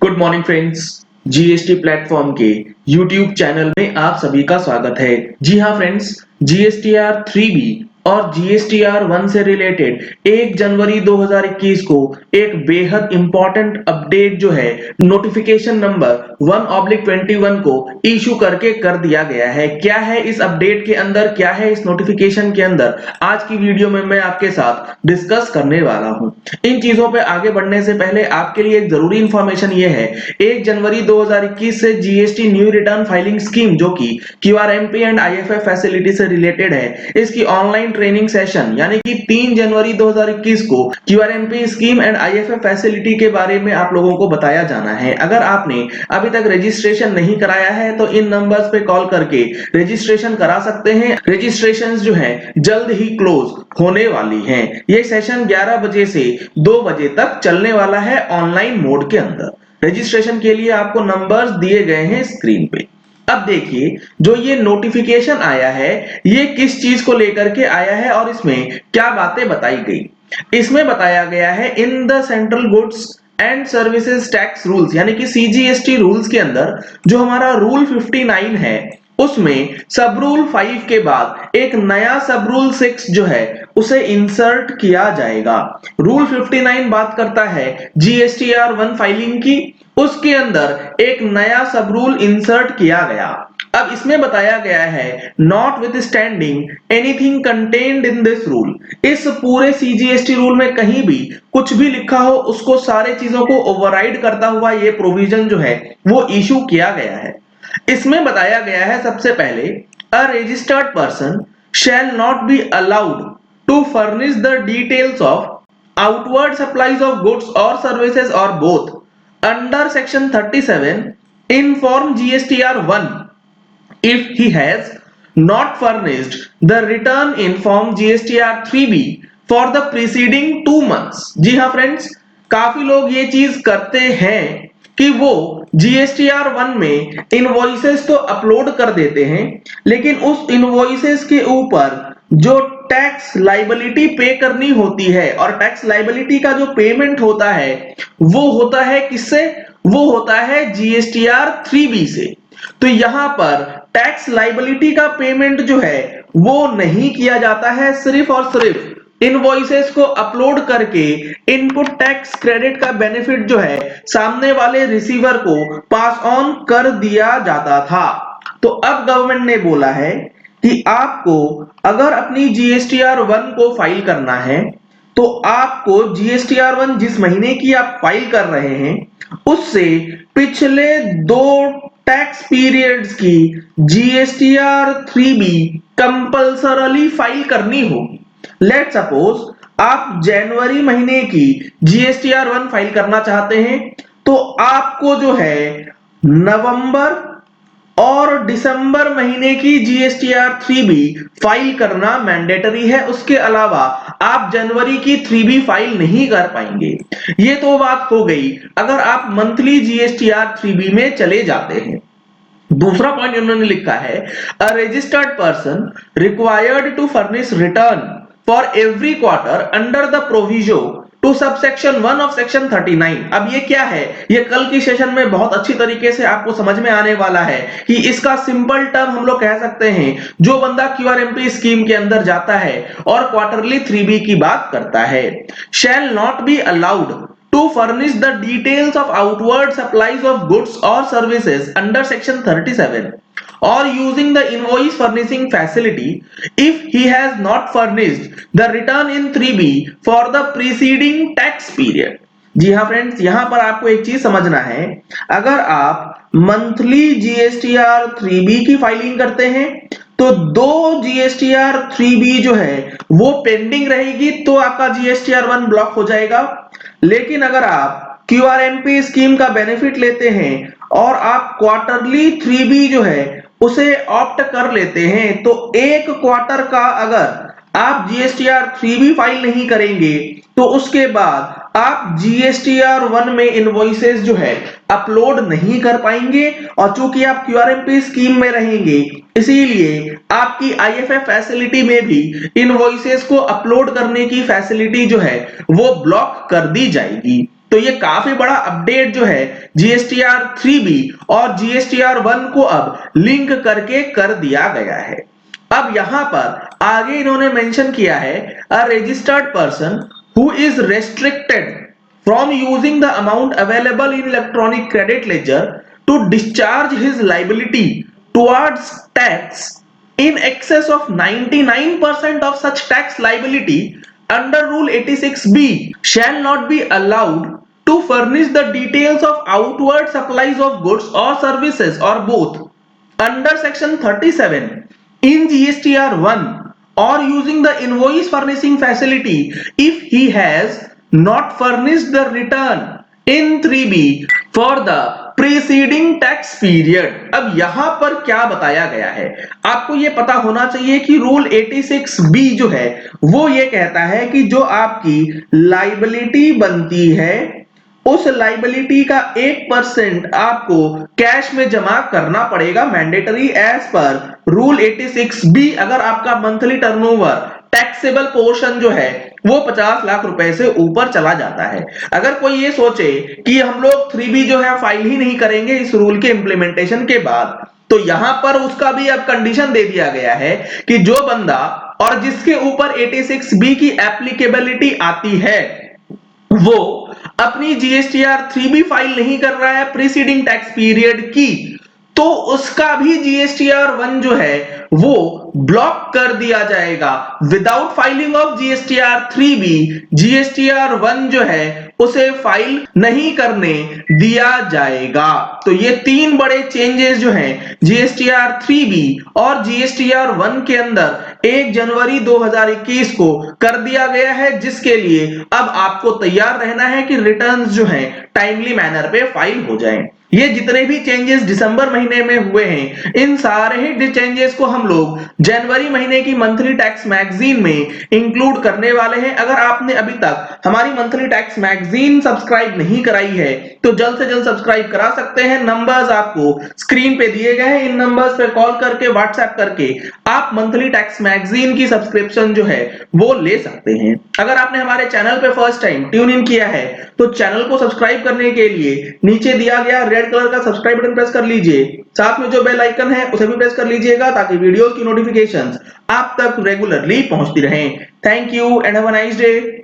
Good morning friends. GST platform के YouTube channel में आप सभी का स्वागत है। जी हाँ फ्रेंड्स, जीएसटीआर 3B और जीएसटीआर 1 से रिलेटेड 1 जनवरी 2021 को एक बेहद इंपॉर्टेंट अपडेट जो है नोटिफिकेशन नंबर 1/21 को इशू करके कर दिया गया है। क्या है इस अपडेट के अंदर, क्या है इस नोटिफिकेशन के अंदर, आज की वीडियो में मैं आपके साथ डिस्कस करने वाला हूं। इन चीजों पे आगे बढ़ने से पहले आपके लिए एक जरूरी इंफॉर्मेशन ये है, 1 जनवरी 2021 से GST new return filing scheme जो कि क्यूआरएमपी एंड आईएफएफ फैसिलिटी से रिलेटेड है, इसकी ऑनलाइन ट्रेनिंग सेशन यानी कि 3 जनवरी 2021 को QRMP scheme and IFF facility के बारे में आप लोगों को बताया जाना है। अगर आपने अभी तक रजिस्ट्रेशन नहीं कराया है तो इन नंबर्स पे कॉल करके रजिस्ट्रेशन करा सकते हैं। रजिस्ट्रेशंस जो है जल्द ही क्लोज होने वाली हैं। ये सेशन 11 बजे से 2 बजे तक चलने वाला है ऑनलाइन मोड के अंदर। रजिस्ट्रेशन के लिए आपको नंबर्स दिए गए हैं स्क्रीन पे। अब देखिए, जो ये नोटिफिकेशन आया है ये किस चीज को लेकर के आया है और इसमें क्या बातें बताई गई। इसमें बताया गया है in the central goods and services tax rules यानी कि सीजीएसटी रूल्स के अंदर जो हमारा रूल 59 है उसमें सब रूल 5 के बाद एक नया सब रूल 6 जो है उसे इंसर्ट किया जाएगा। रूल 59 बात करता है जीएसटीआर 1 फाइलिंग की, उसके अंदर एक नया सब रूल इंसर्ट किया गया। अब इसमें बताया गया है not with standing anything contained in this rule. इस पूरे सीजीएसटी रूल में कहीं भी कुछ भी लिखा हो उसको सारे चीजों को ओवरराइड करता हुआ ये प्रोविजन जो है वो इशू किया गया है। इसमें बताया गया है सबसे पहले a registered person shall not be allowed to furnish the details of outward supplies of goods और सर्विसेज और both under section 37 in form GSTR 1 if he has not furnished the return in form GSTR 3B for the preceding 2 months। जी हाँ friends, काफी लोग ये चीज करते हैं कि वो जीएसटीआर 1 में इनवॉइसेस तो अपलोड कर देते हैं लेकिन उस इनवॉइसेस के ऊपर जो टैक्स लाइबिलिटी पे करनी होती है और टैक्स लाइबिलिटी का जो पेमेंट होता है वो होता है किससे, वो होता है जीएसटीआर 3B से। तो यहां पर टैक्स लाइबिलिटी का पेमेंट जो है वो नहीं किया जाता है, सिर्फ और सिर्फ इनवॉइसेस को अपलोड करके इनपुट टैक्स क्रेडिट का बेनिफिट जो है सामने वाले रिसीवर को पास ऑन कर दिया जाता था। तो अब गवर्नमेंट ने बोला है कि आपको अगर अपनी जीएसटीआर 1 को फाइल करना है तो आपको जीएसटीआर 1 जिस महीने की आप फाइल कर रहे हैं उससे पिछले 2 टैक्स पीरियड्स की जीएसटीआर 3B कंपल्सरली फाइल करनी होगी। लेट सपोज आप जनवरी महीने की जीएसटीआर 1 फाइल करना चाहते हैं तो आपको जो है नवंबर और दिसंबर महीने की जीएसटीआर 3B फाइल करना मैंडेटरी है। उसके अलावा आप जनवरी की 3B फाइल नहीं कर पाएंगे। ये तो बात हो गई अगर आप मंथली जीएसटीआर 3B में चले जाते हैं। दूसरा पॉइंट उन्होंने लिखा है a registered person required to furnish return for every quarter under the proviso to subsection 1 of section 39। अब ये क्या है, ये कल की सेशन में बहुत अच्छी तरीके से आपको समझ में आने वाला है कि इसका सिंपल टर्म हम लोग कह सकते हैं जो बंदा क्यूआरएमपी स्कीम के अंदर जाता है और क्वार्टरली 3B की बात करता है, शैल not be allowed to furnish the details of outward supplies of goods or services under section 37 or using the invoice furnishing facility if he has not furnished the return in 3B for the preceding tax period। जी हाँ friends, यहां पर आपको एक चीज समझना है, अगर आप मंथली जीएसटीआर 3B की फाइलिंग करते हैं तो 2 जीएसटीआर 3B जो है वो पेंडिंग रहेगी तो आपका जीएसटीआर 1 ब्लॉक हो जाएगा। लेकिन अगर आप क्यूआरएमपी स्कीम का बेनिफिट लेते हैं और आप क्वार्टरली 3B जो है उसे ऑप्ट कर लेते हैं तो एक क्वार्टर का अगर आप जीएसटीआर 3B फाइल नहीं करेंगे तो उसके बाद आप जीएसटीआर 1 में इनवॉइसेस जो है अपलोड नहीं कर पाएंगे और चूंकि आप क्यूआरएमपी स्कीम में रहेंगे इसीलिए आपकी आईएफएफ फैसिलिटी में भी इनवॉइसेस को अपलोड करने की फैसिलिटी जो है वो ब्लॉक कर दी जाएगी। तो ये काफी बड़ा अपडेट जो है जीएसटीआर 3B और जीएसटीआर 1 को अब लिंक करके कर दिया गया है। अब यहां पर आगे इन्होंने मेंशन किया है a registered person who is restricted from using the amount available in electronic credit ledger to discharge his liability towards tax in excess of 99% of such tax liability under rule 86B shall not be allowed to furnish the details of outward supplies of goods or services or both under section 37 in GSTR 1 or using the invoice furnishing facility if he has not furnished the return in 3B for the preceding tax period। अब यहां पर क्या बताया गया है, आपको यह पता होना चाहिए कि रूल 86B जो है वो ये कहता है कि जो आपकी लाइबिलिटी बनती है उस लाइबिलिटी का 1% आपको कैश में जमा करना पड़ेगा mandatory as per rule 86B अगर आपका मंथली टर्नओवर टैक्सेबल पोर्शन जो है वो 50 लाख रुपए से ऊपर चला जाता है। अगर कोई ये सोचे कि हम लोग 3B जो है फाइल ही नहीं करेंगे इस रूल के इंप्लीमेंटेशन के बाद, तो यहां पर उसका भी अब कंडीशन दे दिया गया है कि जो बंदा और जिसके ऊपर 86B की एप्लीकेबिलिटी आती है वो अपनी जीएसटीआर 3B फाइल नहीं कर रहा है प्रीसीडिंग टैक्स पीरियड की, तो उसका भी जीएसटीआर 1 जो है वो ब्लॉक कर दिया जाएगा। Without filing of GSTR 3B GSTR 1 जो है उसे फाइल नहीं करने दिया जाएगा। तो ये तीन बड़े चेंजेस जो हैं जीएसटीआर 3B और जीएसटीआर 1 के अंदर 1 जनवरी 2021 को कर दिया गया है, जिसके लिए अब आपको तैयार रहना है कि रिटर्न्स जो हैं टाइमली मैनर पे फाइल हो जाएं। ये जितने भी चेंजेस दिसंबर महीने में हुए हैं इन सारे ही चेंजेस को हम लोग जनवरी महीने की मंथली टैक्स मैगजीन में इंक्लूड करने वाले हैं। अगर आपने अभी तक हमारी मंथली टैक्स मैगजीन सब्सक्राइब नहीं कराई है तो जल्द से जल्द सब्सक्राइब करा सकते हैं। नंबर्स आपको स्क्रीन पे दिए गए हैं, इन नंबर्स पे कॉल करके व्हाट्सएप करके आप मंथली टैक्स मैगजीन की सब्सक्रिप्शन जो है वो ले सकते हैं। अगर आपने हमारे चैनल पे फर्स्ट टाइम ट्यून इन किया है तो चैनल को सब्सक्राइब करने के लिए नीचे दिया गया रेड कलर का सब्सक्राइब बटन प्रेस कर लीजिए, साथ में जो बेल आइकन है उसे भी प्रेस कर लीजिएगा ताकि वीडियोस की नोटिफिकेशंस आप तक रेगुलरली पहुंचती रहें। Thank you and have a nice day.